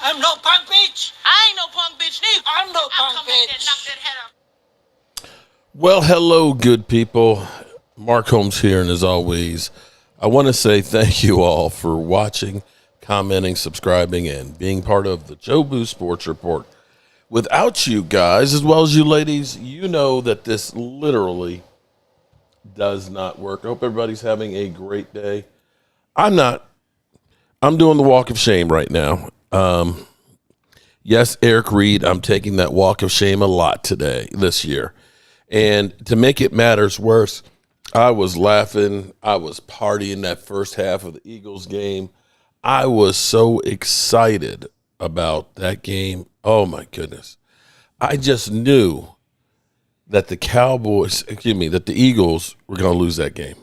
I'm no punk bitch. I ain't no punk bitch neither. I'm no I'll punk come back there and knock bitch. that head off. Well, hello, good people. Mark Holmes here, and as always, I want to say thank you all for watching, commenting, subscribing, and being part of the Joe Boo Sports Report. Without you guys, as well as you ladies, you know that this literally does not work. I hope everybody's having a great day. I'm not. I'm doing the walk of shame right now. Yes, Eric Reed, I'm taking that walk of shame a lot this year. And to make it matters worse, I was laughing. I was partying that first half of the Eagles game. I was so excited about that game. Oh, my goodness. I just knew that the Eagles were going to lose that game.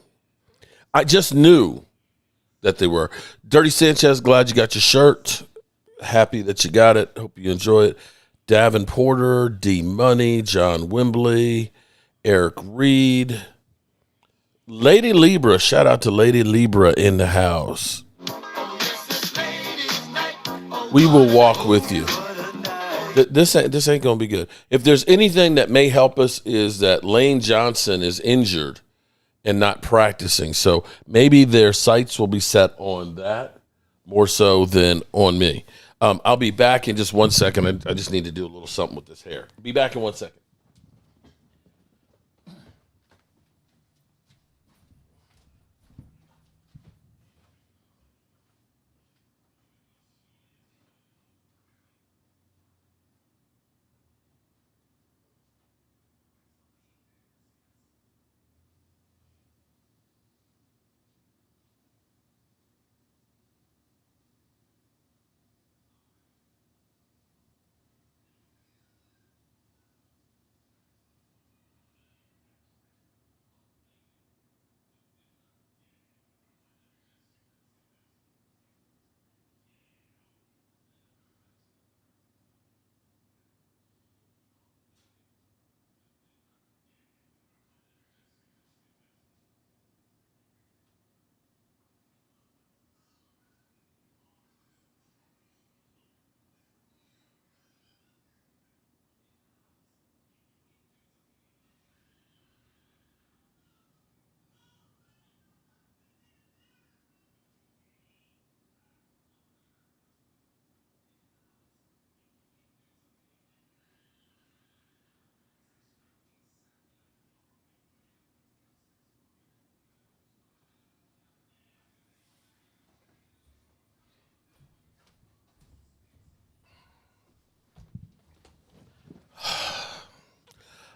I just knew that they were. Dirty Sanchez, glad you got your shirt. Happy that you got it. Hope you enjoy it. Davin Porter, D Money, John Wembley, Eric Reed, Lady Libra. Shout out to Lady Libra in the house. We will walk with you. This ain't gonna be good. If there's anything that may help us is that Lane Johnson is injured and not practicing, so maybe their sights will be set on that more so than on me. I'll be back in just 1 second. I just need to do a little something with this hair. Be back in 1 second.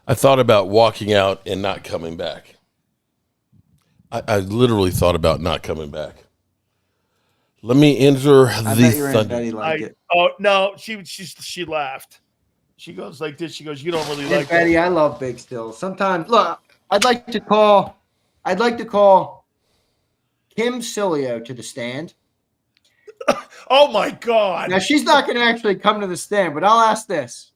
I thought about walking out and not coming back. I literally thought about not coming back. Let me enter I the bet your Aunt thunder. Betty liked it. Oh no, she laughed. She goes like this. She goes, "You don't really Aunt like Betty, that." I love Big Still. Sometimes, look, I'd like to call Kim Selio to the stand. Oh my God! Now she's not going to actually come to the stand, but I'll ask this: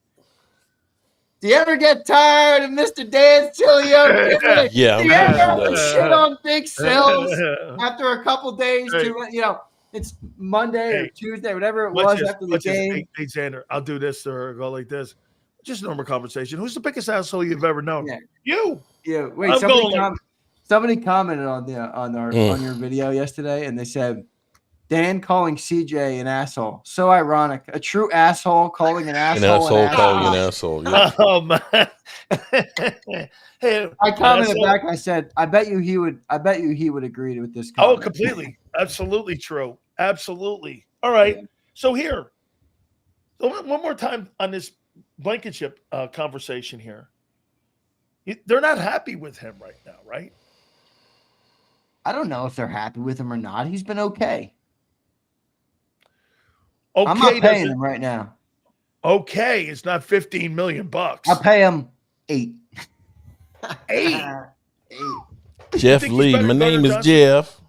do you ever get tired of Mr. Dan Selio? Yeah, Do you I'm sure ever she does. shit on Big Sills after a couple days? It's Monday or Tuesday, whatever it was after the game. Hey, Xander, I'll do this or go like this. Just a normal conversation. Who's the biggest asshole you've ever known? Yeah. You. Yeah. Wait. Somebody commented on your video yesterday, and they said Dan calling CJ an asshole. So ironic. A true asshole calling an asshole An asshole calling an asshole. Yeah. Oh man. Hey, I commented back. I said, I bet you he would agree with this comment. Oh, completely. Absolutely true. Absolutely. All right. Yeah. So here, one more time on this Blankenship conversation here. They're not happy with him right now, right? I don't know if they're happy with him or not. He's been okay. Okay, I'm not paying him right now. Okay, it's not $15 million. I'll pay him $8. $8. Jeff Lee. My name is Jeff.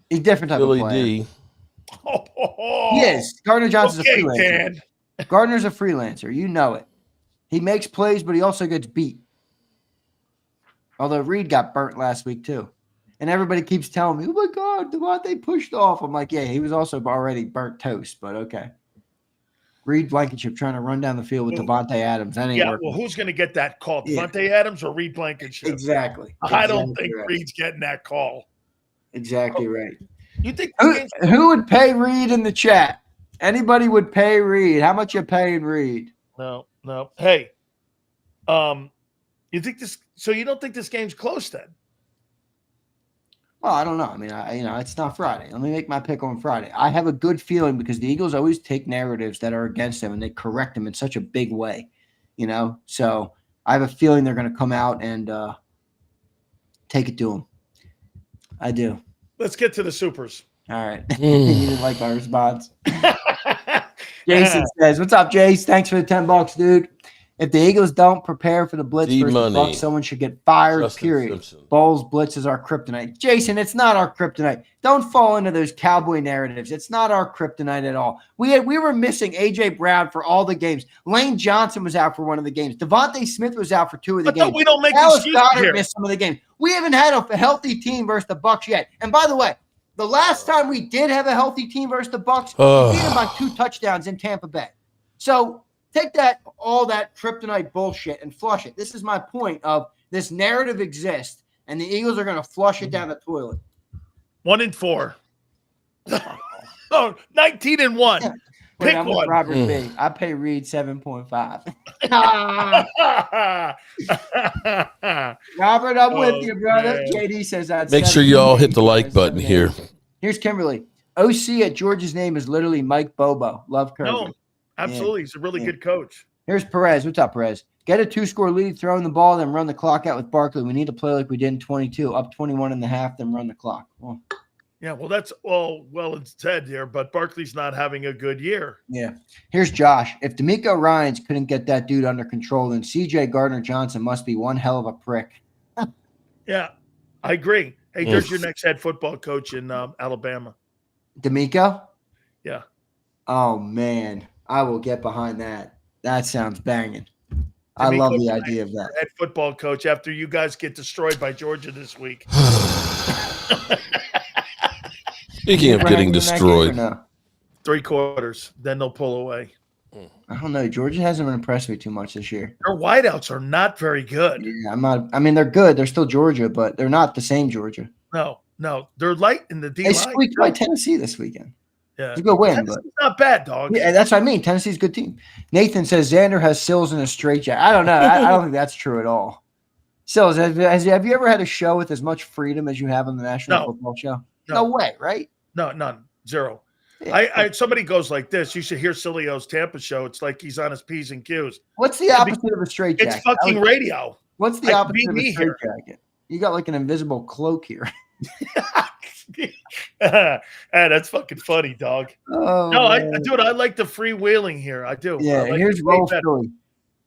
He's a different type Billy of player. D. He is. Gardner Johnson's a freelancer. Dan. Gardner's a freelancer. You know it. He makes plays, but he also gets beat. Although Reed got burnt last week too. And everybody keeps telling me, oh my God, Devontae pushed off. I'm like, yeah, he was also already burnt toast, but okay. Reed Blankenship trying to run down the field with Devontae Adams. That ain't working. Well, who's going to get that call? Devontae Adams or Reed Blankenship? Exactly. I don't think Reed's getting that call. Exactly right. You think who would pay Reed in the chat? Anybody would pay Reed. How much you paying Reed? No. Hey, you think this? So you don't think this game's close then? Well, I don't know. I mean, it's not Friday. Let me make my pick on Friday. I have a good feeling because the Eagles always take narratives that are against them and they correct them in such a big way, So I have a feeling they're going to come out and take it to them. I do. Let's get to the supers. All right. You didn't like my response. Jason says, "What's up, Jace? Thanks for the $10, dude. If the Eagles don't prepare for the blitz versus the Bucs, someone should get fired, period. Simpson. Bowles blitz is our kryptonite." Jason, it's not our kryptonite. Don't fall into those cowboy narratives. It's not our kryptonite at all. We were missing A.J. Brown for all the games. Lane Johnson was out for one of the games. Devontae Smith was out for two of the games. We don't make Dallas Goedert missed some of the games. We haven't had a healthy team versus the Bucs yet. And by the way, the last time we did have a healthy team versus the Bucs, we beat them by 2 touchdowns in Tampa Bay. So take all that kryptonite bullshit and flush it. This is my point of this narrative exists, and the Eagles are going to flush it down the toilet. 1-4. 19-1. Yeah. Pick I'm one. Robert B. I pay Reed 7.5. Robert, I'm with you, brother. Man. JD says that. Make sure you all hit the like button here. Here's Kimberly. OC at Georgia's name is literally Mike Bobo. Love Kirby. No, absolutely. He's a really good coach. Here's Perez. What's up, Perez? Get a 2-score lead, throw in the ball, then run the clock out with Barkley. We need to play like we did in 22, up 21.5, then run the clock. Well, yeah, well, that's well it's said here, but Barkley's not having a good year. Yeah. Here's Josh. If D'Amico Ryans couldn't get that dude under control, then C.J. Gardner-Johnson must be one hell of a prick. Yeah, I agree. Hey, there's your next head football coach in Alabama. D'Amico? Yeah. Oh, man. I will get behind that. That sounds banging. I love the idea of that. Head football coach after you guys get destroyed by Georgia this week. Speaking of getting destroyed. No? 3 quarters, then they'll pull away. I don't know. Georgia hasn't impressed me too much this year. Their wideouts are not very good. Yeah, I'm not. I mean, they're good. They're still Georgia, but they're not the same Georgia. No, they're light in the D line. They squeaked by Tennessee this weekend. Yeah, it's a good win, Tennessee's not bad, dog. Yeah, that's what I mean. Tennessee's a good team. Nathan says Xander has Sills in a straitjacket. I don't know. I don't think that's true at all. Sills, have you ever had a show with as much freedom as you have on the National Football Show? No way, right? No, none. Zero. Yeah. Somebody goes like this. You should hear Silio's Tampa show. It's like he's on his P's and Q's. What's the opposite of a straitjacket? It's fucking radio. What's the opposite of a straitjacket? You got like an invisible cloak here. That's fucking funny, dog. Oh, no, I like the freewheeling here. I do. Yeah, like here's Roll Philly.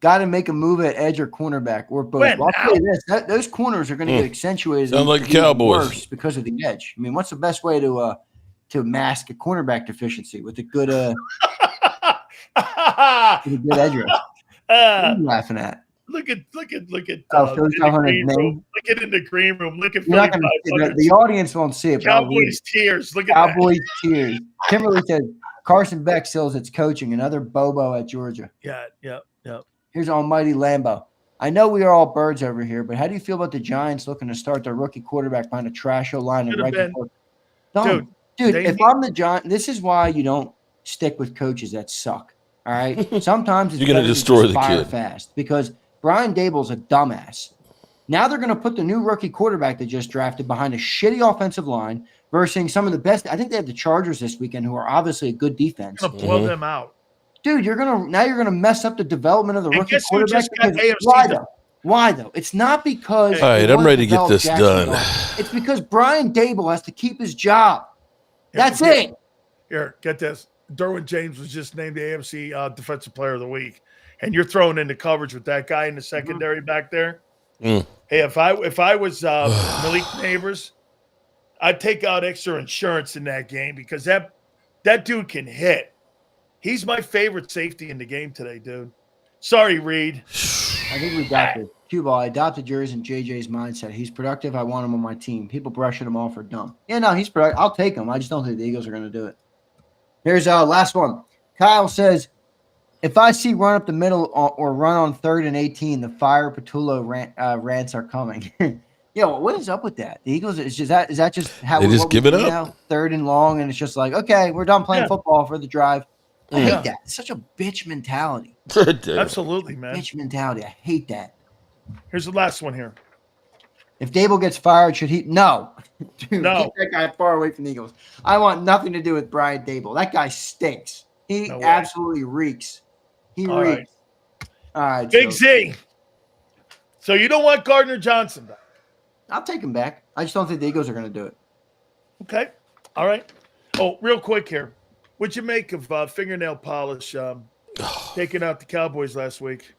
Got to make a move at edge or cornerback or both. Well, I'll tell you this: those corners are going to get accentuated. Sound like Cowboys because of the edge. I mean, what's the best way to mask a cornerback deficiency with a good edge rush? What are you laughing at? Look at Philly.500 name. Look at in the green room. Look at the audience won't see it. Cowboys tears. Look at Cowboys tears. Kimberly said Carson Beck sells its coaching. Another Bobo at Georgia. Yeah. Here's Almighty Lambo. I know we are all birds over here, but how do you feel about the Giants looking to start their rookie quarterback behind a trash O-line and right before? Dude, if I'm the Giants, this is why you don't stick with coaches that suck. All right. Sometimes it's you're going to destroy the kid fast because Brian Dable's a dumbass. Now they're going to put the new rookie quarterback they just drafted behind a shitty offensive line versus some of the best. I think they have the Chargers this weekend, who are obviously a good defense. Going to blow them out. Dude, you're gonna mess up the development of the rookie quarterback. Why though? It's not because. All right, I'm ready to get this done. It's because Brian Dable has to keep his job. That's it. Here, get this. Derwin James was just named the AFC Defensive Player of the Week, and you're throwing into coverage with that guy in the secondary back there. Hey, if I was Malik Neighbors, I'd take out extra insurance in that game because that dude can hit. He's my favorite safety in the game today, dude. Sorry, Reed. I think we got this. Cuba, I adopted yours and JJ's mindset. He's productive. I want him on my team. People brushing him off are dumb. Yeah, no, he's productive. I'll take him. I just don't think the Eagles are going to do it. Here's our last one. Kyle says, If I see run up the middle or run on 3rd and 18, the fire Patullo rants are coming. Yo, what is up with that? The Eagles is that just how they just give it up now? 3rd and long, and it's just like, okay, we're done playing football for the drive. I hate that. It's such a bitch mentality. Absolutely, man. Bitch mentality. I hate that. Here's the last one here. If Dable gets fired, should he? No. Dude, No. Keep that guy far away from the Eagles. I want nothing to do with Brian Dable. That guy stinks. He absolutely reeks. He reeks. All right. Big Z. So you don't want Gardner Johnson back? I'll take him back. I just don't think the Eagles are going to do it. Okay. All right. Oh, real quick here. What'd you make of fingernail polish taking out the Cowboys last week?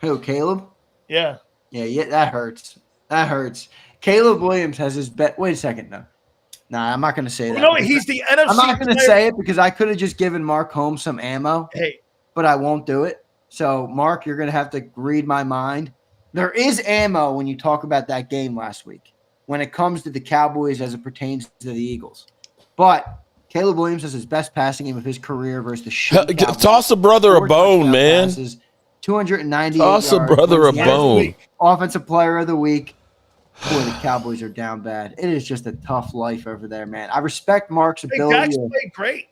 Who, Caleb? Yeah. Yeah, that hurts. That hurts. Caleb Williams has his bet. Wait a second, no. Nah, I'm not going to say that. No, he's the NFC I'm not going to say it because I could have just given Mark Holmes some ammo. Hey. But I won't do it. So, Mark, you're going to have to read my mind. There is ammo when you talk about that game last week when it comes to the Cowboys as it pertains to the Eagles. But Caleb Williams has his best passing game of his career versus the shit. Toss a brother a bone, man. Passes, 298 Toss yards. a brother a bone. Offensive player of the week. Boy, the Cowboys are down bad. It is just a tough life over there, man. I respect Mark's ability. Dak's played great.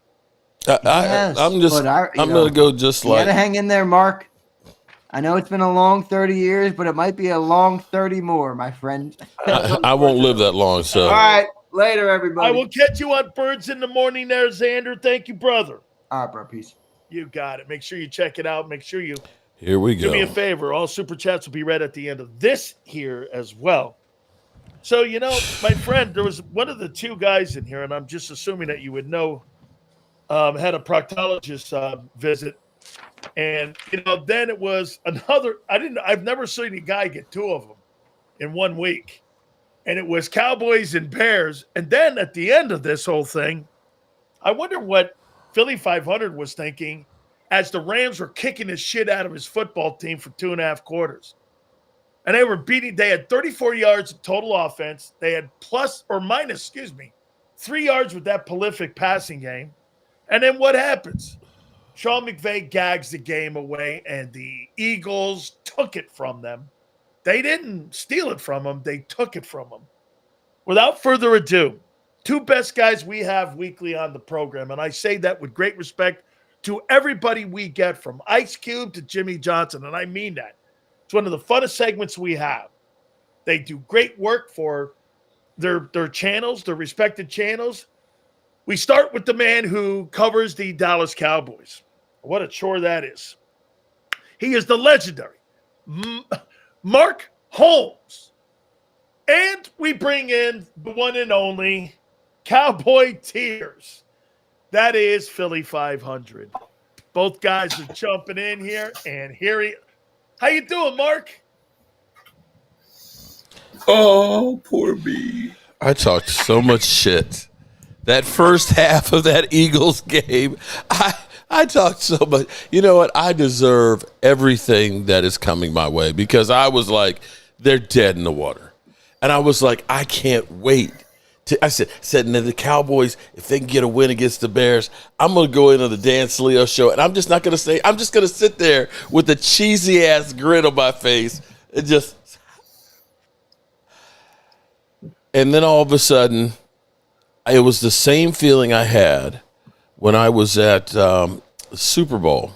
I'm going to go just you like. You got to hang in there, Mark. I know it's been a long 30 years, but it might be a long 30 more, my friend. I won't live that long, so. All right. Later, everybody. I will catch you on Birds in the Morning there, Xander. Thank you, brother. All right, bro. Peace. You got it. Make sure you check it out. Make sure you Here we go. do me a favor. All Super Chats will be read at the end of this here as well. So, my friend, there was one of the two guys in here, and I'm just assuming that you would know, had a proctologist visit. And, then it was another – I've never seen a guy get two of them in 1 week. And it was Cowboys and Bears. And then at the end of this whole thing, I wonder what Philly.500 was thinking as the Rams were kicking the shit out of his football team for 2.5 quarters. And they had 34 yards of total offense. They had plus or minus, 3 yards with that prolific passing game. And then what happens? Sean McVay gags the game away, and the Eagles took it from them. They didn't steal it from them. They took it from them. Without further ado, two best guys we have weekly on the program, and I say that with great respect to everybody we get, from Ice Cube to Jimmy Johnson, and I mean that. It's one of the funnest segments we have. They do great work for their channels, their respected channels. We start with the man who covers the Dallas Cowboys. What a chore that is. He is the legendary Mark Holmes. And we bring in the one and only Cowboy Tears. That is Philly.500. Both guys are jumping in here, and how you doing, Mark? Oh, poor me. I talked so much shit. That first half of that Eagles game, I talked so much. You know what? I deserve everything that is coming my way, because I was like, they're dead in the water. And I was like, I can't wait. I said, the Cowboys, if they can get a win against the Bears, I'm going to go into the Dan Selio show, and I'm just not going to say, I'm just going to sit there with a cheesy-ass grin on my face and just. And then all of a sudden, it was the same feeling I had when I was at the Super Bowl,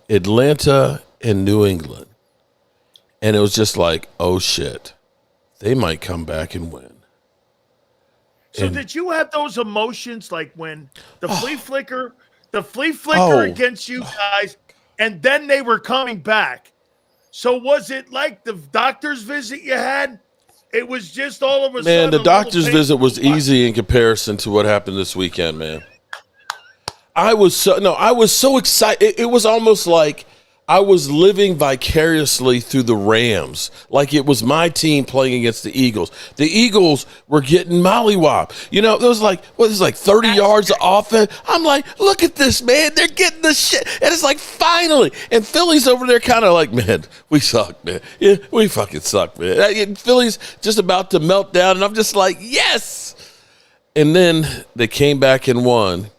Atlanta and New England. And it was just like, oh, shit, they might come back and win. So did you have those emotions like when the flea flicker against you guys, and then they were coming back? So was it like the doctor's visit you had? It was just all of a sudden. Man, the doctor's visit was easy in comparison to what happened this weekend, man. I was so excited. It was almost like I was living vicariously through the Rams, like it was my team playing against the Eagles. The Eagles were getting mollywopped. It was like 30 yards of offense. I'm like, look at this, man. They're getting the shit. And it's like, finally. And Philly's over there kind of like, man, we suck, man. Yeah, we fucking suck, man. And Philly's just about to melt down, and I'm just like, yes. And then they came back and won.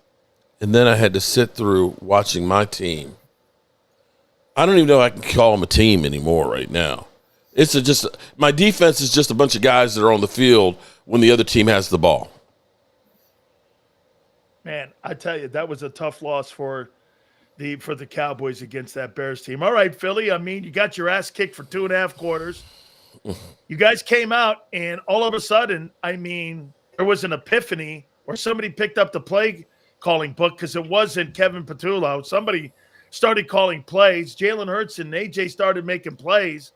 And then I had to sit through watching my team. I don't even know if I can call them a team anymore right now. My defense is just a bunch of guys that are on the field when the other team has the ball. Man, I tell you, that was a tough loss for the Cowboys against that Bears team. All right, Philly, I mean, you got your ass kicked for 2.5 quarters. You guys came out, and all of a sudden, I mean, there was an epiphany, or somebody picked up the play calling book because it wasn't Kevin Patullo. Somebody started calling plays. Jalen Hurts and AJ started making plays.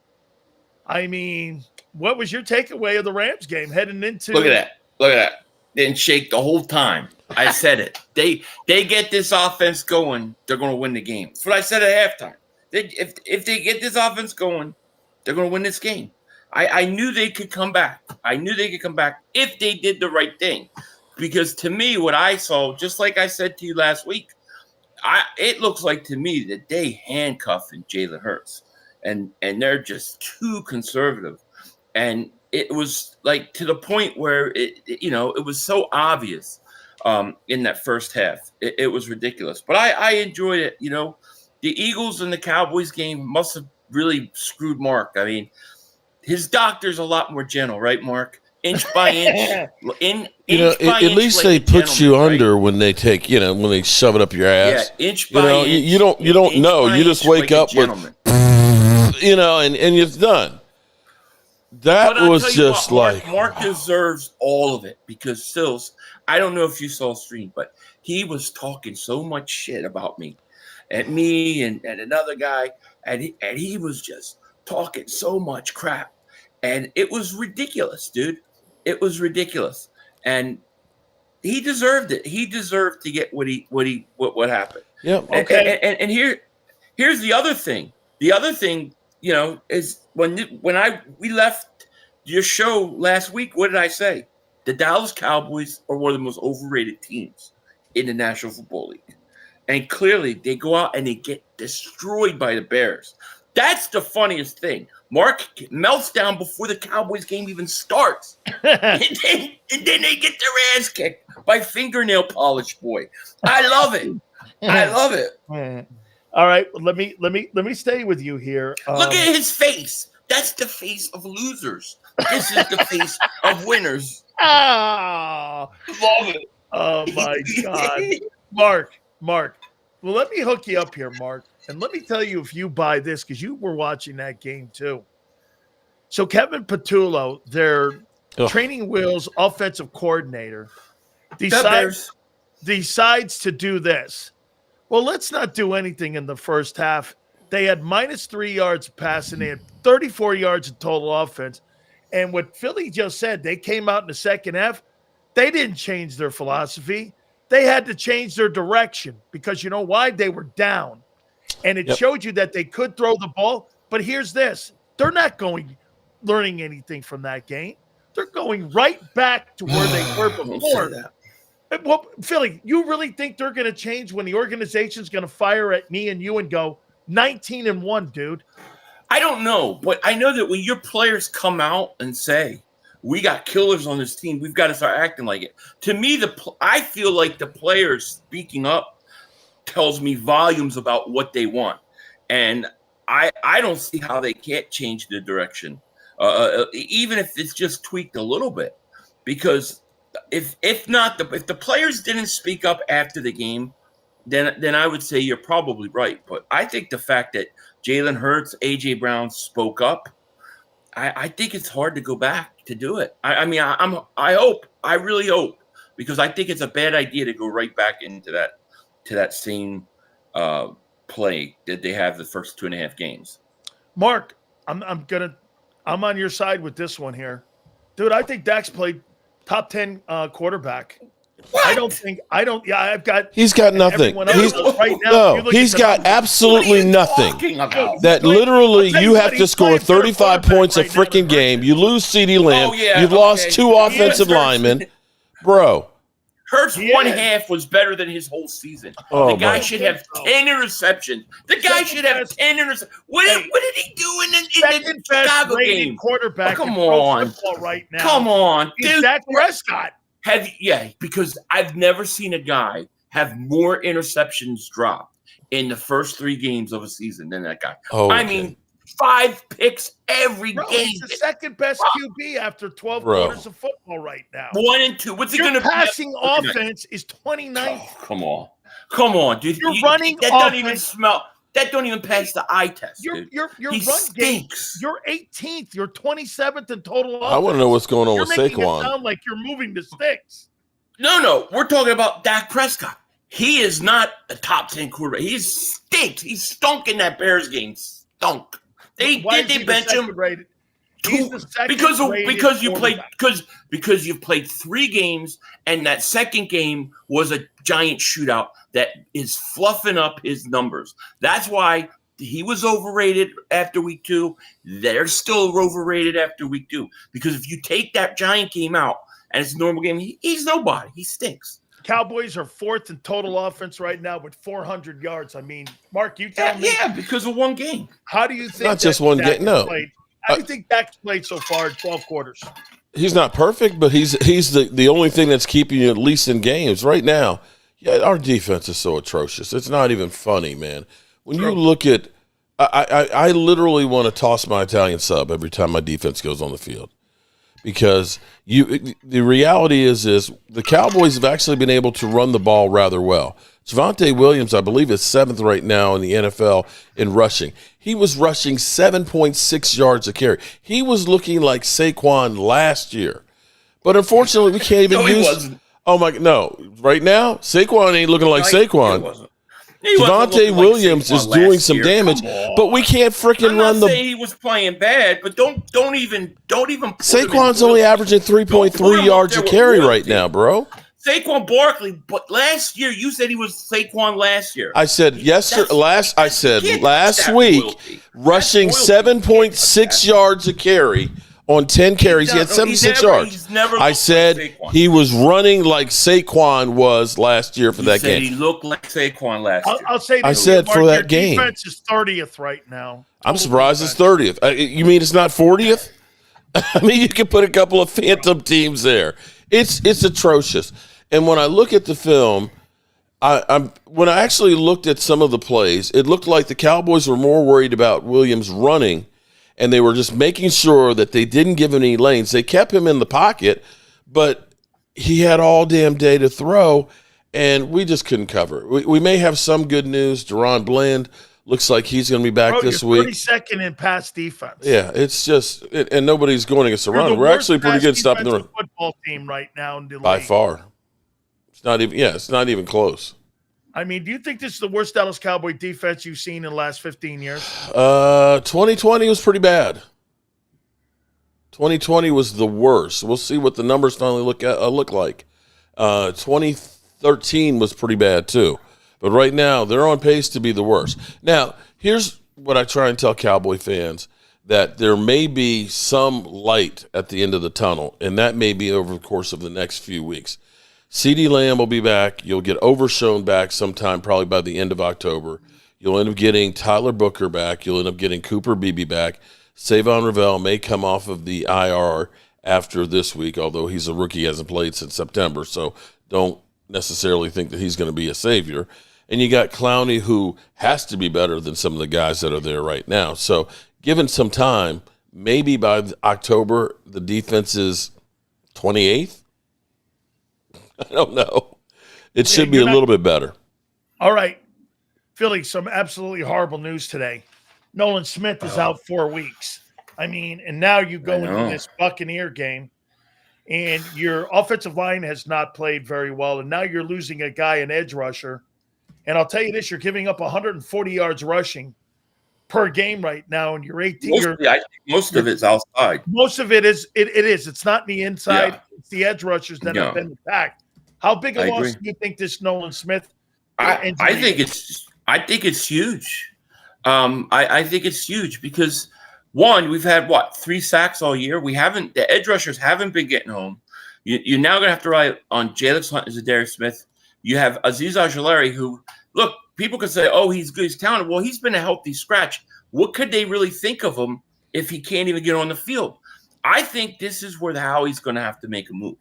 I mean, what was your takeaway of the Rams game heading into? Look at that. Didn't shake the whole time. I said it. They get this offense going, they're going to win the game. That's what I said at halftime. If they get this offense going, they're going to win this game. I knew they could come back. I knew they could come back if they did the right thing. Because to me, what I saw, just like I said to you last week, it looks like to me that they handcuffing Jalen Hurts. And they're just too conservative. And it was like to the point where it was so obvious in that first half. It was ridiculous. But I enjoyed it. You know, the Eagles and the Cowboys game must have really screwed Mark. I mean, his doctor's a lot more gentle, right, Mark? Inch by inch. At least like they put you under when they take, when they shove it up your ass. Yeah, inch by inch. You don't know. You just wake up with, and it's done. That was just Mark deserves all of it because Sills, I don't know if you saw the stream, but he was talking so much shit about me and another guy, and he was just talking so much crap, and it was ridiculous, dude. It was ridiculous, and he deserved it. He deserved to get what happened. Yeah. Okay. And here's the other thing. The other thing, is when we left your show last week, what did I say? The Dallas Cowboys are one of the most overrated teams in the National Football League. And clearly they go out and they get destroyed by the Bears. That's the funniest thing. Mark melts down before the Cowboys game even starts. and then they get their ass kicked by fingernail polish boy. I love it. I love it. All right, let me stay with you here. Look at his face. That's the face of losers. This is the face of winners. Love it. Oh my God, Mark. Well, let me hook you up here, Mark, and let me tell you if you buy this because you were watching that game too. So Kevin Patullo, their training wheels offensive coordinator, decides to do this. Well, let's not do anything in the first half. They had -3 yards passing. They had 34 yards of total offense. And what Philly just said, they came out in the second half. They didn't change their philosophy. They had to change their direction because you know why? They were down. And it showed you that they could throw the ball. But here's this. They're not learning anything from that game. They're going right back to where they were before. Well, Philly, you really think they're going to change when the organization's going to fire at me and you and go 19-1, dude? I don't know, but I know that when your players come out and say, we got killers on this team, we've got to start acting like it. To me, I feel like the players speaking up tells me volumes about what they want. And I don't see how they can't change the direction, even if it's just tweaked a little bit. Because if the players didn't speak up after the game, then I would say you're probably right. But I think the fact that Jalen Hurts, A.J. Brown spoke up, I think it's hard to go back to do it. I really hope, because I think it's a bad idea to go right back into that same play that they have the first 2.5 games. Mark, I'm on your side with this one here, dude. I think Dak's played top 10 quarterback. What? He's got nothing. He's got absolutely nothing. That literally you have to score 35 points a freaking game. You lose CeeDee Lamb. You've lost 2 offensive linemen. Bro. Hurts one half was better than his whole season. The guy should have 10 interceptions. The guy should have 10 interceptions. What did he do in the Chicago game? Quarterback. Come on. Right now. Come on. Dak Prescott. Because I've never seen a guy have more interceptions dropped in the first 3 games of a season than that guy. Okay. I mean, 5 picks every game. He's the second best QB after 12 quarters of football right now. 1 and 2. What's he going to be? Your passing offense is 29th. Oh, come on, dude. You're running that offense. Don't even smell. That don't even pass the eye test. Your run stinks. game. You're 18th. You're 27th in total offense. I want to know what's going on with Saquon. Saquon. It sound like you're moving the sticks. No. We're talking about Dak Prescott. He is not a top 10 quarterback. He stinks. He stunk in that Bears game. Stunk. They bench him? He's the second because you played 3 games, and that second game was a giant shootout that is fluffing up his numbers. That's why he was overrated after week 2. They're still overrated after week 2 because if you take that giant game out and it's a normal game, he's nobody. He stinks. Cowboys are 4th in total offense right now with 400 yards. I mean, Mark, you tell me. Yeah, because of 1 game. How do you think? Not just 1 game. No. How do you think Dak's played so far in 12 quarters? He's not perfect, but he's the only thing that's keeping you at least in games right now. Yeah, our defense is so atrocious. It's not even funny, man. When you look at, I literally want to toss my Italian sub every time my defense goes on the field, because the reality is the Cowboys have actually been able to run the ball rather well. Javonte Williams, I believe, is 7th right now in the NFL in rushing. He was rushing 7.6 yards a carry. He was looking like Saquon last year. But unfortunately, we can't even use – he wasn't. Oh, my – no. Right now, Saquon ain't looking like Saquon. Javonte Williams is doing some damage, but we can't freaking run the – he was playing bad, but don't even Saquon's only averaging 3.3 yards a carry right now, bro. Saquon Barkley, but last year you said he was Saquon last year. I said last week, rushing 7.6 yards a carry on 10 carries. He had 76 yards. I said he was running like Saquon was last year for that game. He looked like Saquon last year. I'll say this, I said Mark, for that game. Defense is 30th right now. I'm surprised it's 30th. You mean it's not 40th? I mean, you can put a couple of phantom teams there. It's atrocious. And when I look at the film, when I actually looked at some of the plays, it looked like the Cowboys were more worried about Williams running, and they were just making sure that they didn't give him any lanes. They kept him in the pocket, but he had all damn day to throw, and we just couldn't cover. We may have some good news. Deron Bland looks like he's going to be back this week. 32nd in pass defense. Yeah, it's just and nobody's going against the run. We're actually pretty good stopping the run. Football team right now in the by league. far. It's not even close. I mean, do you think this is the worst Dallas Cowboy defense you've seen in the last 15 years? 2020 was pretty bad. 2020 was the worst. We'll see what the numbers finally look like. 2013 was pretty bad too. But right now, they're on pace to be the worst. Now, here's what I try and tell Cowboy fans, that there may be some light at the end of the tunnel, and that may be over the course of the next few weeks. CeeDee Lamb will be back. You'll get Overshown back sometime probably by the end of October. You'll end up getting Tyler Booker back. You'll end up getting Cooper Beebe back. Savon Ravel may come off of the IR after this week, although he's a rookie, hasn't played since September, so don't necessarily think that he's going to be a savior. And you got Clowney, who has to be better than some of the guys that are there right now. So given some time, maybe by October, the defense is 28th. I don't know. It should be a little bit better. All right. Philly, some absolutely horrible news today. Nolan Smith is out 4 weeks. I mean, and now you go into this Buccaneer game, and your offensive line has not played very well, and now you're losing a guy, an edge rusher. And I'll tell you this, you're giving up 140 yards rushing per game right now, and you're 18. Most of it's outside. Most of it is. It is. It's not the inside. Yeah. It's the edge rushers that have been attacked. How big a loss do you think this Nolan Smith? I think it's huge. I think it's huge because one, we've had 3 sacks all year. The edge rushers haven't been getting home. You're now going to have to rely on Jalen Hunt as a Darius Smith. You have Azeez Ojulari, who, look, people could say, oh, he's good, he's talented. Well, he's been a healthy scratch. What could they really think of him if he can't even get on the field? I think this is where Howie's going to have to make a move.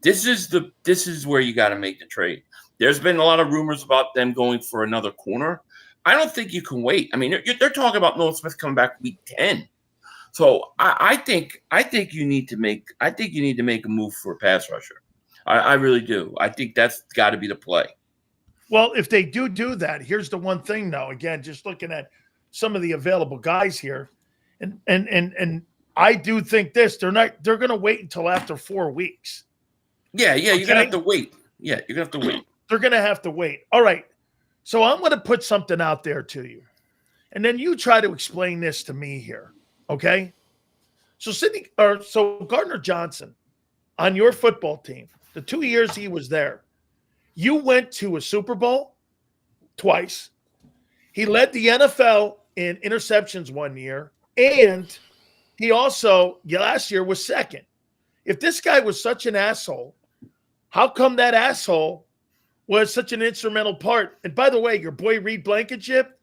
This is where you got to make the trade. There's been a lot of rumors about them going for another corner. I don't think you can wait. I mean, they're talking about Nolan Smith coming back week 10. So I think you need to make a move for a pass rusher. I really do. I think that's got to be the play. Well, if they do that, here's the one thing, though. Again, just looking at some of the available guys here, and I do think this. They're going to wait until after 4 weeks. Yeah, okay? You're going to have to wait. Yeah, you're going to have to wait. They're going to have to wait. All right. So I'm going to put something out there to you, and then you try to explain this to me here, okay? So Gardner Johnson, on your football team, the 2 years he was there, you went to a Super Bowl twice. He led the NFL in interceptions 1 year, and he also last year was second. If this guy was such an asshole, how come that asshole was such an instrumental part? And by the way, your boy Reed Blankenship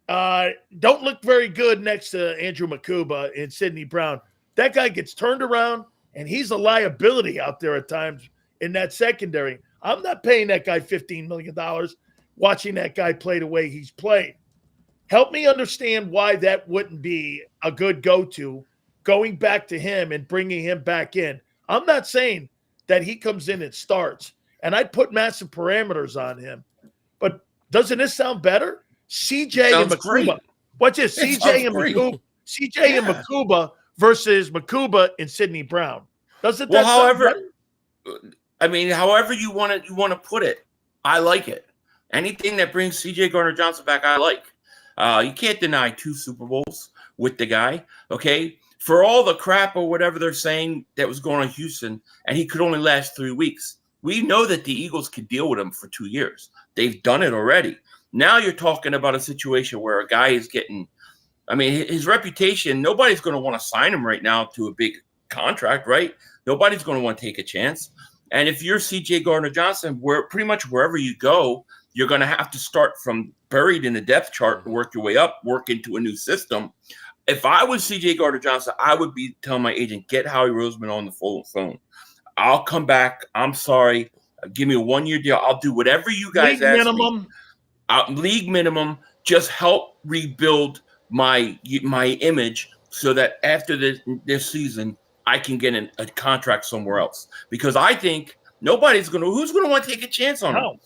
don't look very good next to Andrew Makuba and Sidney Brown. That guy gets turned around, and he's a liability out there at times in that secondary. I'm not paying that guy $15 million watching that guy play the way he's played. Help me understand why that wouldn't be a good go-to, going back to him and bringing him back in. I'm not saying that he comes in and starts, and I'd put massive parameters on him. But doesn't this sound better? CJ and Makuba. Great. Watch this. CJ and Makuba versus Makuba and Sidney Brown. Doesn't that sound better? I mean, however you want to put it, I like it. Anything that brings CJ Gardner-Johnson back, I like. You can't deny 2 Super Bowls with the guy, okay? For all the crap or whatever they're saying that was going on in Houston, and he could only last 3 weeks, we know that the Eagles could deal with him for 2 years. They've done it already. Now you're talking about a situation where a guy is getting – I mean, his reputation, nobody's going to want to sign him right now to a big contract, right? Nobody's going to want to take a chance. And if you're CJ Gardner-Johnson, pretty much wherever you go, you're going to have to start from buried in the depth chart and work your way up, work into a new system. If I was CJ Gardner-Johnson, I would be telling my agent, get Howie Roseman on the phone. I'll come back. I'm sorry. Give me a 1-year deal. I'll do whatever you guys ask me. League minimum. Just help rebuild my image so that after this season, I can get a contract somewhere else, because I think who's going to want to take a chance on him?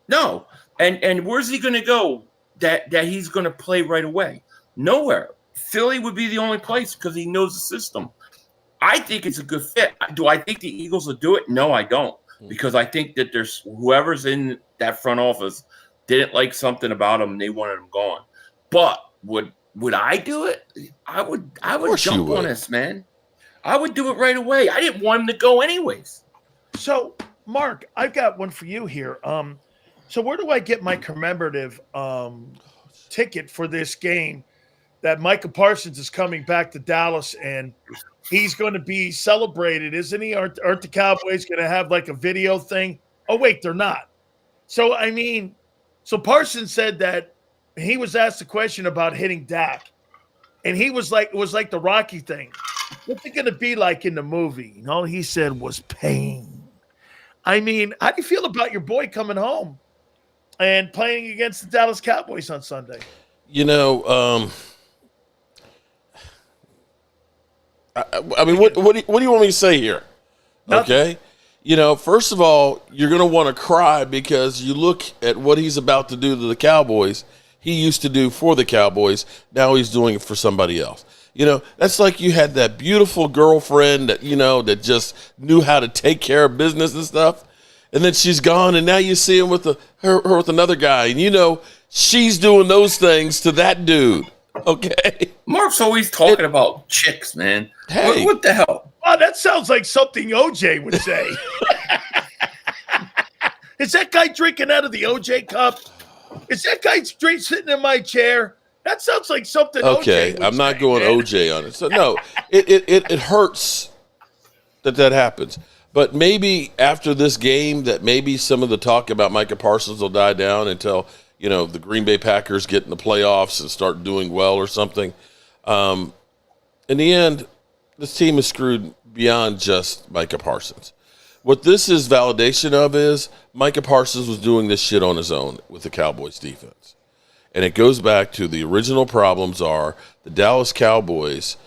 No. And where's he going to go that he's going to play right away? Nowhere. Philly would be the only place because he knows the system. I think it's a good fit. Do I think the Eagles will do it? No, I don't, because I think that there's whoever's in that front office didn't like something about him and they wanted him gone. But would I do it? I would jump on this, man. I would do it right away. I didn't want him to go anyways. So, Mark, I've got one for you here. So where do I get my commemorative ticket for this game that Micah Parsons is coming back to Dallas and he's going to be celebrated, isn't he? Aren't the Cowboys going to have like a video thing? Oh, wait, they're not. So, I mean, Parsons said that he was asked a question about hitting Dak, and he was like, it was like the Rocky thing. What's it going to be like in the movie? And all he said was pain. I mean, how do you feel about your boy coming home and playing against the Dallas Cowboys on Sunday? You know, I mean, what do you want me to say here? Nothing. Okay. You know, first of all, you're going to want to cry because you look at what he's about to do to the Cowboys. He used to do for the Cowboys. Now he's doing it for somebody else. You know, that's like you had that beautiful girlfriend that, you know, that just knew how to take care of business and stuff. And then she's gone, and now you see him with her with another guy. And, you know, she's doing those things to that dude. Okay. Mark's always talking about chicks, man. Hey. What the hell? Wow, that sounds like something OJ would say. Is that guy drinking out of the OJ cup? Is that guy sitting in my chair? That sounds like something okay, OJ would I'm not say, going man. OJ on it. So, no, it hurts that happens. But maybe after this game that maybe some of the talk about Micah Parsons will die down until, you know, the Green Bay Packers get in the playoffs and start doing well or something. In the end, this team is screwed beyond just Micah Parsons. What this is validation of is Micah Parsons was doing this shit on his own with the Cowboys defense. And it goes back to the original problems are the Dallas Cowboys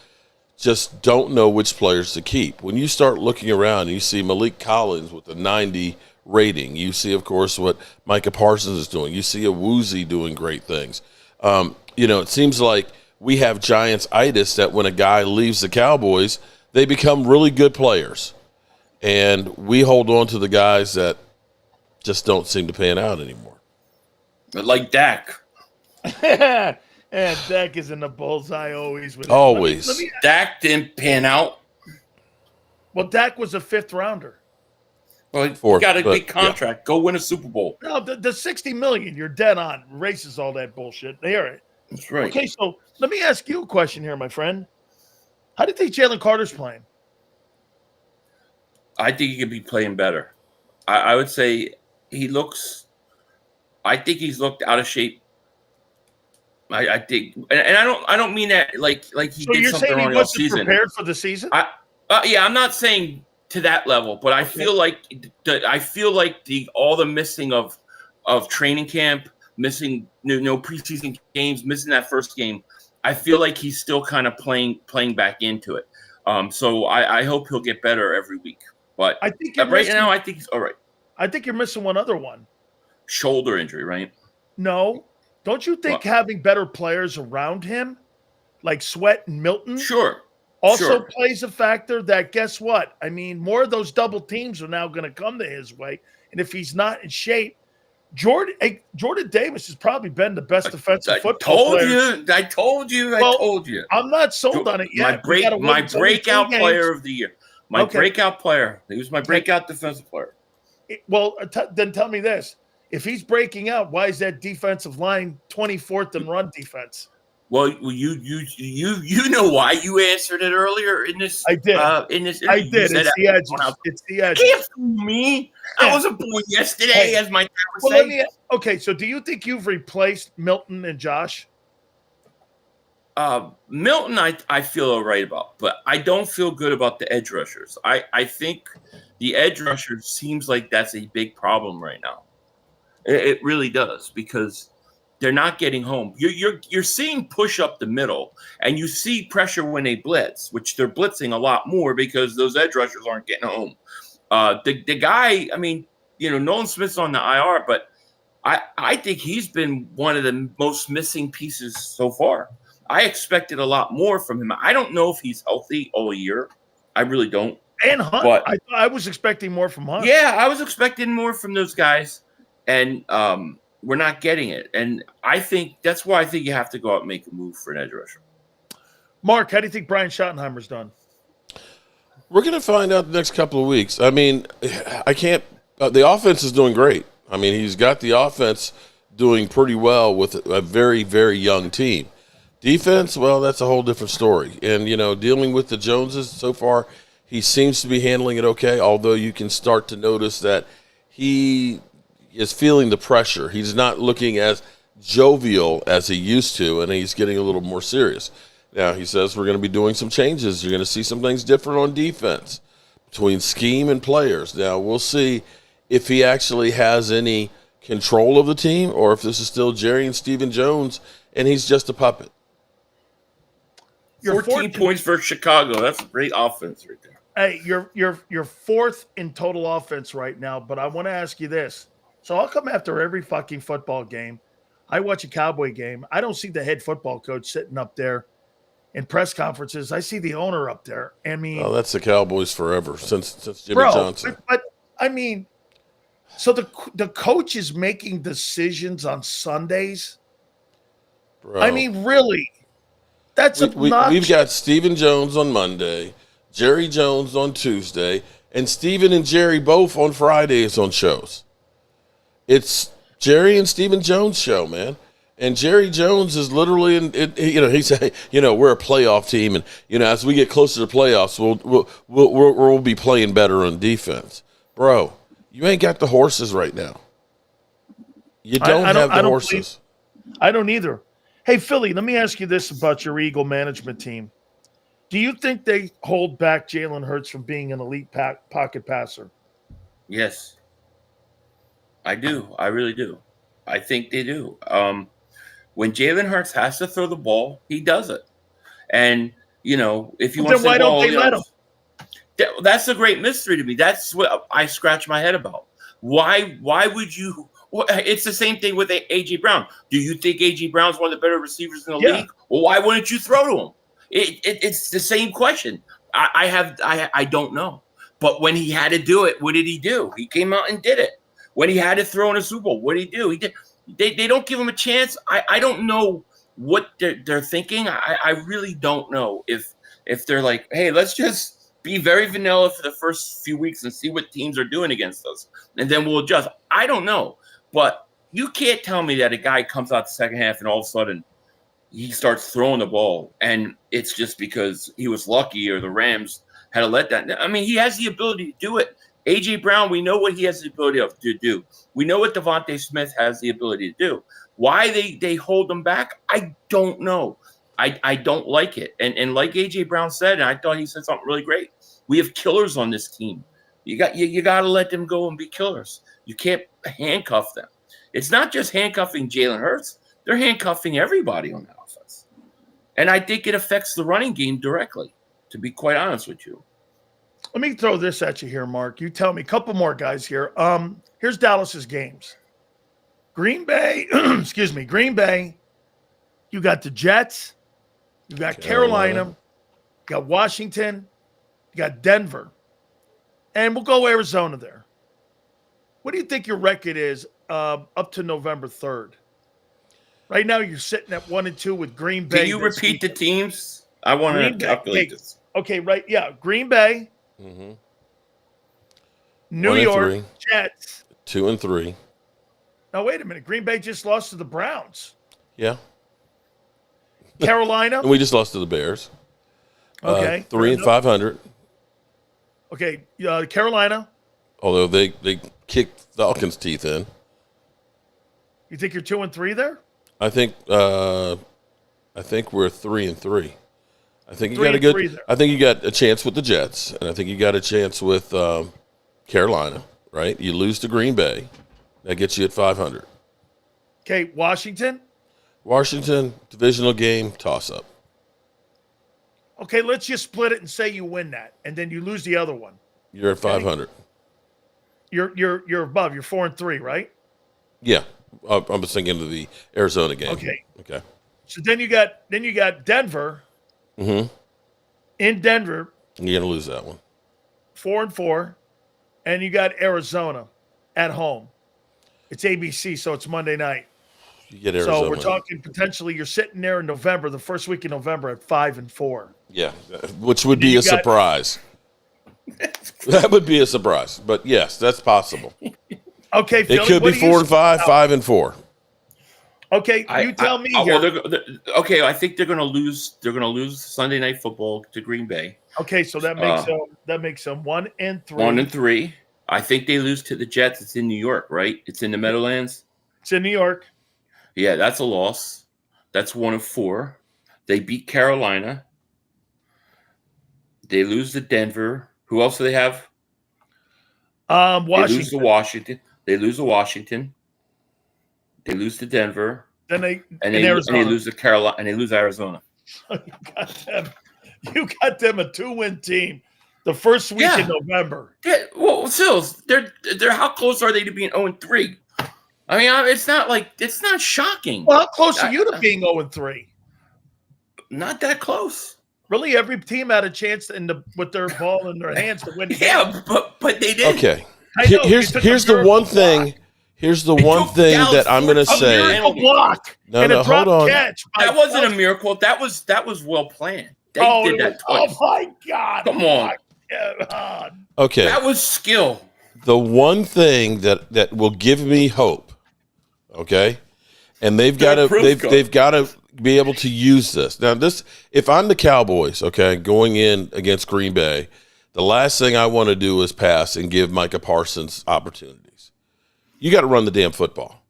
just don't know which players to keep. When you start looking around and you see Malik Collins with a 90 rating, you see, of course, what Micah Parsons is doing. You see a Woozy doing great things. It seems like we have Giants-itis that when a guy leaves the Cowboys, they become really good players. And we hold on to the guys that just don't seem to pan out anymore. Like Dak. And Dak is in the bullseye always. Always. Dak didn't pan out. Well, Dak was a 5th rounder. Well, he got a big contract. Yeah. Go win a Super Bowl. No, the $60 million, you're dead on. Races all that bullshit. They are it. That's right. Okay, so let me ask you a question here, my friend. How do you think Jalen Carter's playing? I think he could be playing better. I would say I think he's looked out of shape. I think, and I don't mean that like he so did you're something saying wrong he all wasn't season. Prepared for the season? I'm not saying to that level, but I feel like all the missing of training camp, missing no preseason games, missing that first game. I feel like he's still kind of playing back into it. So I hope he'll get better every week. But I think now I think he's all right. I think you're missing one other one. Shoulder injury, right? No. Don't you think having better players around him, like Sweat and Milton, also plays a factor that, guess what? I mean, more of those double teams are now going to come to his way. And if he's not in shape, Jordan Davis has probably been the best defensive football player. I told you. I'm not sold on it yet. My breakout player of the year. Breakout player. He was my breakout defensive player. Then tell me this. If he's breaking out, why is that defensive line 24th in run defense? Well, you know why. You answered it earlier in this. I did. I did. It's the edges. It's the edges. Can't fool me. I was a boy yesterday, as my dad would say. Okay, so do you think you've replaced Milton and Josh? Milton, I feel all right about, but I don't feel good about the edge rushers. I think the edge rushers seems like that's a big problem right now. It really does, because they're not getting home. You're seeing push up the middle, and you see pressure when they blitz, which they're blitzing a lot more because those edge rushers aren't getting home. The guy, I mean, Nolan Smith's on the IR, but I think he's been one of the most missing pieces so far. I expected a lot more from him. I don't know if he's healthy all year. I really don't. And Hunt. But I was expecting more from Hunt. Yeah, I was expecting more from those guys. And we're not getting it. And I think that's why I think you have to go out and make a move for an edge rusher. Mark, how do you think Brian Schottenheimer's done? We're going to find out the next couple of weeks. I mean, I can't the offense is doing great. I mean, he's got the offense doing pretty well with a very, very young team. Defense, well, that's a whole different story. And, dealing with the Joneses so far, he seems to be handling it okay, although you can start to notice that he is feeling the pressure. He's not looking as jovial as he used to, and he's getting a little more serious. Now, he says we're going to be doing some changes. You're going to see some things different on defense between scheme and players. Now, we'll see if he actually has any control of the team or if this is still Jerry and Stephen Jones, and he's just a puppet. 14 points for Chicago. That's a great offense right there. Hey, you're fourth in total offense right now, but I want to ask you this. So I'll come after every fucking football game. I watch a Cowboy game. I don't see the head football coach sitting up there in press conferences. I see the owner up there. I mean, that's the Cowboys forever since Jimmy Johnson. But I mean, so the coach is making decisions on Sundays. Bro. I mean, really, that's we've got Stephen Jones on Monday, Jerry Jones on Tuesday, and Stephen and Jerry both on Fridays on shows. It's Jerry and Stephen Jones show, man. And Jerry Jones is literally he's we're a playoff team, and as we get closer to playoffs, we'll be playing better on defense, bro. You ain't got the horses right now. You don't have the horses. I don't either. Hey, Philly, let me ask you this about your Eagle management team. Do you think they hold back Jalen Hurts from being an elite pocket passer? Yes, I do. I really do. I think they do. When Jalen Hurts has to throw the ball, he does it. And, if you But want then to say, why don't well, they let him? That's a great mystery to me. That's what I scratch my head about. Why would you? Well, it's the same thing with A.J. Brown. Do you think A.J. Brown's one of the better receivers in the league? Well, why wouldn't you throw to him? It's the same question. I don't know. But when he had to do it, what did he do? He came out and did it. When he had to throw in a Super Bowl, what did he do? He did. They don't give him a chance. I don't know what they're thinking. I really don't know if they're like, hey, let's just be very vanilla for the first few weeks and see what teams are doing against us, and then we'll adjust. I don't know, but you can't tell me that a guy comes out the second half and all of a sudden he starts throwing the ball, and it's just because he was lucky or the Rams had to let that. I mean, he has the ability to do it. A.J. Brown, we know what he has the ability to do. We know what Devontae Smith has the ability to do. Why they hold him back, I don't know. I don't like it. And like A.J. Brown said, and I thought he said something really great, we have killers on this team. You got to let them go and be killers. You can't handcuff them. It's not just handcuffing Jalen Hurts. They're handcuffing everybody on that offense. And I think it affects the running game directly, to be quite honest with you. Let me throw this at you here, Mark. You tell me, a couple more guys here. Here's Dallas's games. Green Bay, Green Bay. You got the Jets. You got Carolina. You got Washington. You got Denver. And we'll go Arizona there. What do you think your record is up to November 3rd? Right now, you're sitting at 1-2 with Green Bay. Can you repeat the teams? I want to calculate this. Okay, right. Yeah. Green Bay. Mm-hmm. New York Jets. 2-3. Now, wait a minute. Green Bay just lost to the Browns. Yeah. Carolina. And we just lost to the Bears. Okay. 3-500. Okay. Carolina. Although they kicked Falcons' teeth in. You think you're 2-3 there? I think we're 3-3. I think you got a good. I think you got a chance with the Jets, and I think you got a chance with Carolina. Right? You lose to Green Bay, that gets you at 500. Okay, Washington. Washington divisional game toss up. Okay, let's just split it and say you win that, and then you lose the other one. You're at 500. You're above. You're 4-3, right? Yeah, I'm just thinking of the Arizona game. Okay. So then you got Denver. Mm-hmm. In Denver. You're gonna lose that one. 4-4, and you got Arizona at home. It's ABC, so it's Monday night. You get Arizona. So we're talking potentially you're sitting there in November, the first week in November at 5-4. Yeah, which would be a surprise. That would be a surprise, but yes, that's possible. Okay, Philly, it could be 4-5, 5-4. Okay, you tell me here. Okay, I think they're going to lose. They're going to lose Sunday Night Football to Green Bay. Okay, so that makes them 1-3. 1-3. I think they lose to the Jets. It's in New York, right? It's in the Meadowlands. It's in New York. Yeah, that's a loss. That's 1-4. They beat Carolina. They lose to Denver. Who else do they have? Washington. They lose to Washington. They lose to Washington. They lose to Denver. Then they lose to Carolina, and they lose Arizona. You got them a 2-win team. The first week in November. Yeah, well, still, they're how close are they to being 0-3? I mean, it's not shocking. Well, how close are you to being 0-3? Not that close. Really, every team had a chance with their ball in their hands to win. Yeah, but they didn't. Okay. Here's the one thing. Here's the one thing that I'm going to say. Miracle block. No, hold on. That wasn't a miracle. That was well planned. They did that twice. Oh my God! Come on. Okay. That was skill. The one thing that will give me hope. Okay, and they've got to be able to use this. Now, if I'm the Cowboys, okay, going in against Green Bay, the last thing I want to do is pass and give Micah Parsons opportunities. You got to run the damn football.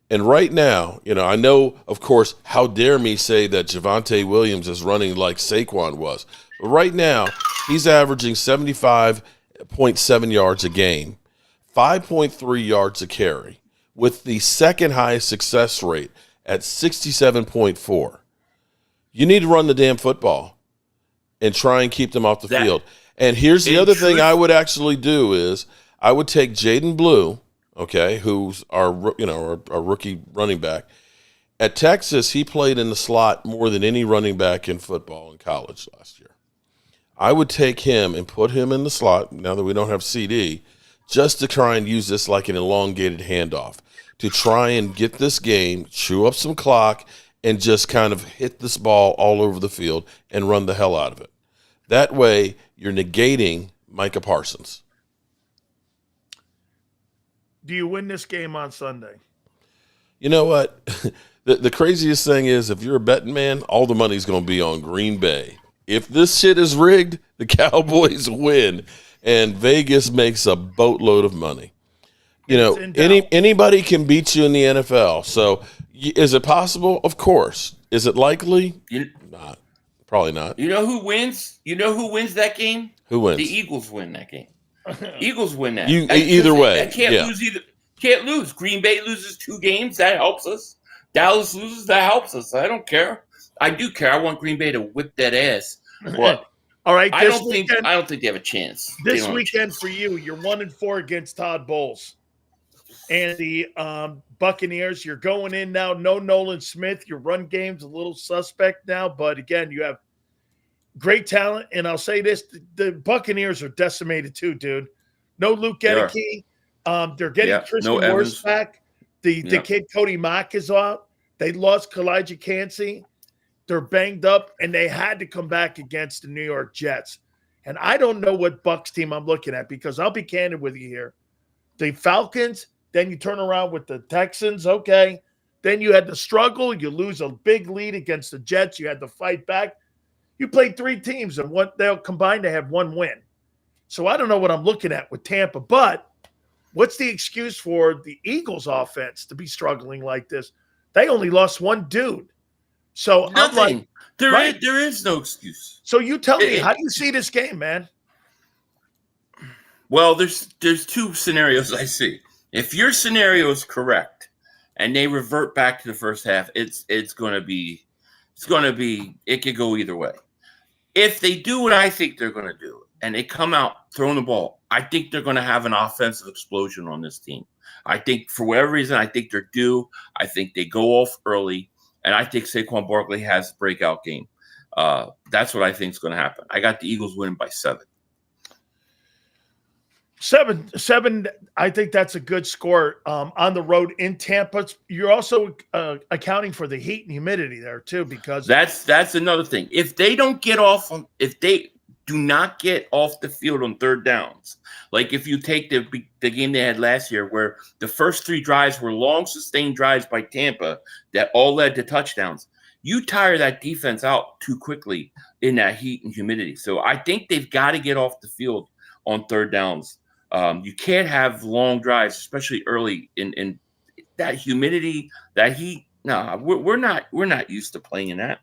And right now, I know, of course, how dare me say that Javonte Williams is running like Saquon was. But right now, he's averaging 75.7 yards a game. 5.3 yards a carry, with the second highest success rate at 67.4. You need to run the damn football and try and keep them off the field. And here's the other thing I would actually do is I would take Jaden Blue, okay, who's our rookie running back. At Texas, he played in the slot more than any running back in football in college last year. I would take him and put him in the slot, now that we don't have CD, just to try and use this like an elongated handoff, to try and get this game, chew up some clock, and just kind of hit this ball all over the field and run the hell out of it. That way, you're negating Micah Parsons. Do you win this game on Sunday? You know what? The craziest thing is, if you're a betting man, all the money's going to be on Green Bay. If this shit is rigged, the Cowboys win, and Vegas makes a boatload of money. You know, anybody can beat you in the NFL. So, is it possible? Of course. Is it likely? Not. Probably not. You know who wins? You know who wins that game? Who wins? The Eagles win that game. Eagles win that. Either way. Can't lose. Green Bay loses 2 games. That helps us. Dallas loses. That helps us. I don't care. I do care. I want Green Bay to whip that ass. But all right, I don't think they have a chance. This weekend for you, you're 1-4 against Todd Bowles. And the Buccaneers, you're going in now. No Nolan Smith. Your run game's a little suspect now. But, again, you have great talent. And I'll say this, the Buccaneers are decimated too, dude. No Luke Gedeke. They're getting Tristan Wirfs back. The kid Cody Mack is off. They lost Kalijah Cansey. They're banged up, and they had to come back against the New York Jets. And I don't know what Bucs team I'm looking at, because I'll be candid with you here. The Falcons, then you turn around with the Texans, okay. Then you had the struggle. You lose a big lead against the Jets. You had to fight back. You played 3 teams, and they'll combine to have 1 win. So I don't know what I'm looking at with Tampa, but what's the excuse for the Eagles offense to be struggling like this? They only lost 1 dude. So nothing. I'm like, there is no excuse. So you tell me, how do you see this game, man? Well, there's 2 scenarios I see. If your scenario is correct and they revert back to the first half, it could go either way. If they do what I think they're going to do and they come out throwing the ball, I think they're going to have an offensive explosion on this team. I think for whatever reason, I think they're due. I think they go off early, and I think Saquon Barkley has a breakout game. That's what I think is going to happen. I got the Eagles winning by 7. 7. I think that's a good score on the road in Tampa. You're also accounting for the heat and humidity there too, because that's another thing. If they do not get off the field on 3rd downs, like if you take the game they had last year, where the first 3 drives were long sustained drives by Tampa that all led to touchdowns, you tire that defense out too quickly in that heat and humidity. So I think they've got to get off the field on 3rd downs. You can't have long drives, especially early in that humidity, that heat. No, we're not used to playing in that.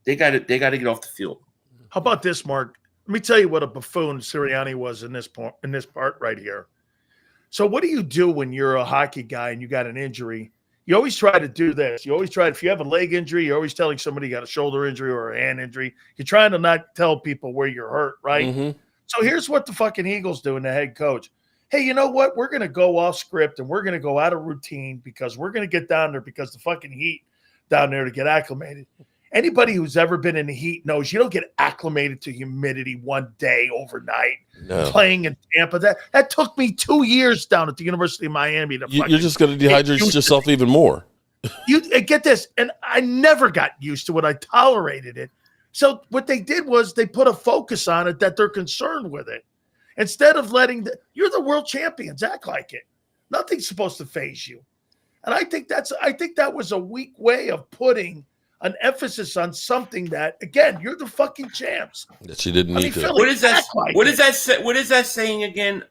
They got to get off the field. How about this, Mark? Let me tell you what a buffoon Sirianni was in this part right here. So what do you do when you're a hockey guy and you got an injury? You always try to do this. You always try, if you have a leg injury, you're always telling somebody you got a shoulder injury or a hand injury. You're trying to not tell people where you're hurt, right? Mm-hmm. So here's what the fucking Eagles do, and the head coach. Hey, you know what? We're going to go off script, and we're going to go out of routine because we're going to get down there because the fucking heat down there to get acclimated. Anybody who's ever been in the heat knows you don't get acclimated to humidity one day overnight. No. Playing in Tampa. That took me 2 years down at the University of Miami. You're just going to dehydrate yourself even more. You get this, and I never got used to it. I tolerated it. So what they did was they put a focus on it, that they're concerned with it. Instead of you're the world champions, act like it. Nothing's supposed to faze you. And I think that was a weak way of putting an emphasis on something that, again, you're the fucking champs. That she didn't need to. Philly, what is that saying again?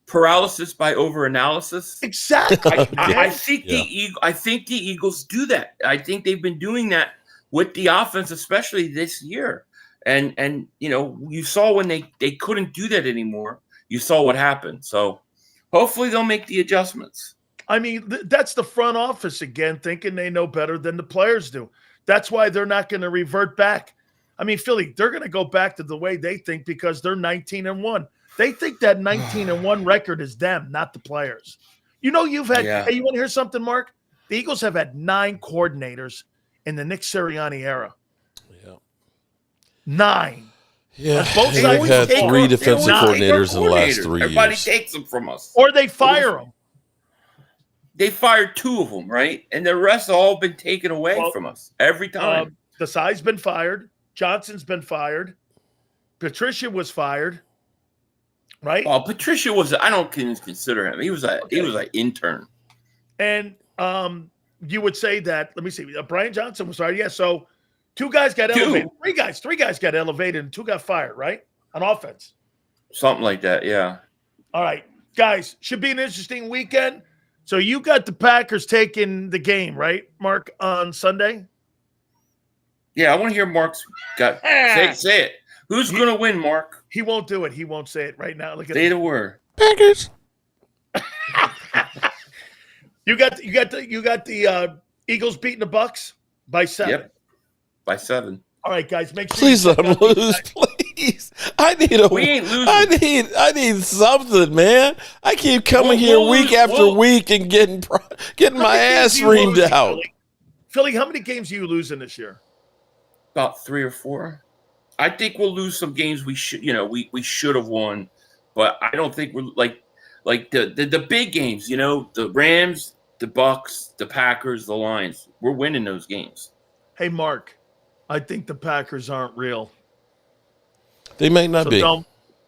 Paralysis by overanalysis. Exactly. I think the Eagles do that. I think they've been doing that with the offense, especially this year. And you saw when they couldn't do that anymore. You saw what happened. So Hopefully they'll make the adjustments. I mean, that's the front office again, thinking they know better than the players do. That's why they're not going to revert back. I mean, Philly, they're going to go back to the way they think because they're 19-1. They think that 19-1 record is them, not the players. You know, you've had. Yeah. Hey, you want to hear something, Mark? The Eagles have had 9 coordinators in the Nick Sirianni era. Yeah. 9. Yeah, both they've sides had take 3 our- defensive they always coordinators in the last 3 Everybody years. takes them from us. Or they fire them. They fired 2 of them, right? And the rest have all been taken away from us every time. Desai's been fired. Johnson's been fired. Patricia was fired. Right? Well, Patricia was. I don't consider him. He was an intern. And you would say that. Let me see. Brian Johnson was fired. Yeah. So 2 guys got elevated. 3 guys got elevated, and 2 got fired. Right? On offense. Something like that. Yeah. All right, guys. Should be an interesting weekend. So you got the Packers taking the game, right, Mark, on Sunday? Yeah, I want to hear Mark's got say it. Who's going to win, Mark? He won't do it. He won't say it right now. Look at say the word. Packers. You got the Eagles beating the Bucks by 7. Yep, by 7. All right, guys, make sure. Please let them lose, please. I need a. We ain't losing. I need something, man. I keep coming here week after week and getting my ass reamed out. Philly, how many games are you losing this year? About 3 or 4. I think we'll lose some games we should, we should have won, but I don't think we're like the big games, the Rams, the Bucks, the Packers, the Lions. We're winning those games. Hey, Mark, I think the Packers aren't real. They may not be.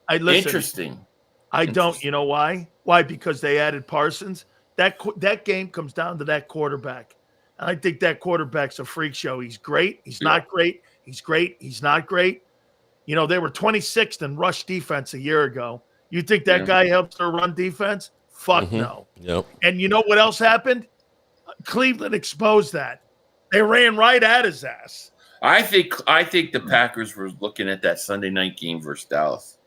Interesting. I don't. You know why? Why? Because they added Parsons. That game comes down to that quarterback. And I think that quarterback's a freak show. He's great. He's not great. He's great. He's not great. They were 26th in rush defense a year ago. You think that guy helps their run defense? Fuck no. Yep. And you know what else happened? Cleveland exposed that. They ran right at his ass. I think the Packers were looking at that Sunday night game versus Dallas.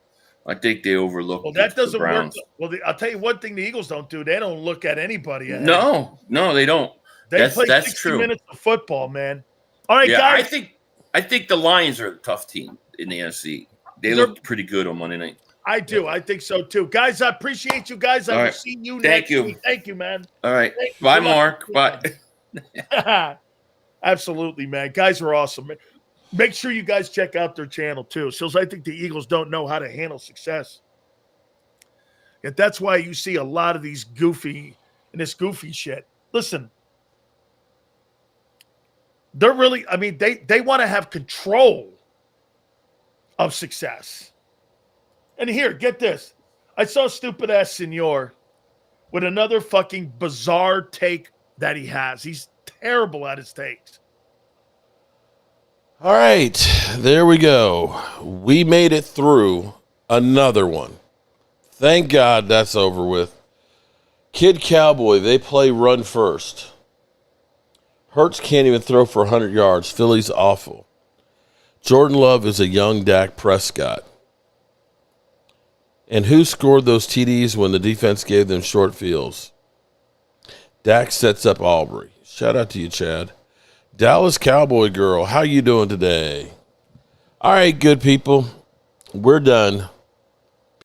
I think they overlooked. Well, that doesn't work. Well, I'll tell you one thing the Eagles don't do. They don't look at anybody ahead. No, they don't. They play 60 minutes of football, man. All right, guys. I think the Lions are a tough team in the NFC. They looked pretty good on Monday night. I do. I think so, too. Guys, I appreciate you guys. I will see you next week. Thank you, man. All right. Bye, Mark. Bye. Absolutely, man. Guys are awesome. Man. Make sure you guys check out their channel, too. So I think the Eagles don't know how to handle success. And that's why you see a lot of these goofy shit. Listen. They're really, they want to have control of success. And here, get this. I saw stupid-ass Senor with another fucking bizarre take that he has. He's terrible at his takes. All right, there we go. We made it through another one. Thank God that's over with. Kid Cowboy, they play run first. Hurts can't even throw for 100 yards. Philly's awful. Jordan Love is a young Dak Prescott. And who scored those TDs when the defense gave them short fields? Dak sets up Aubrey. Shout out to you, Chad. Dallas Cowboy girl, how you doing today? All right, good people. We're done.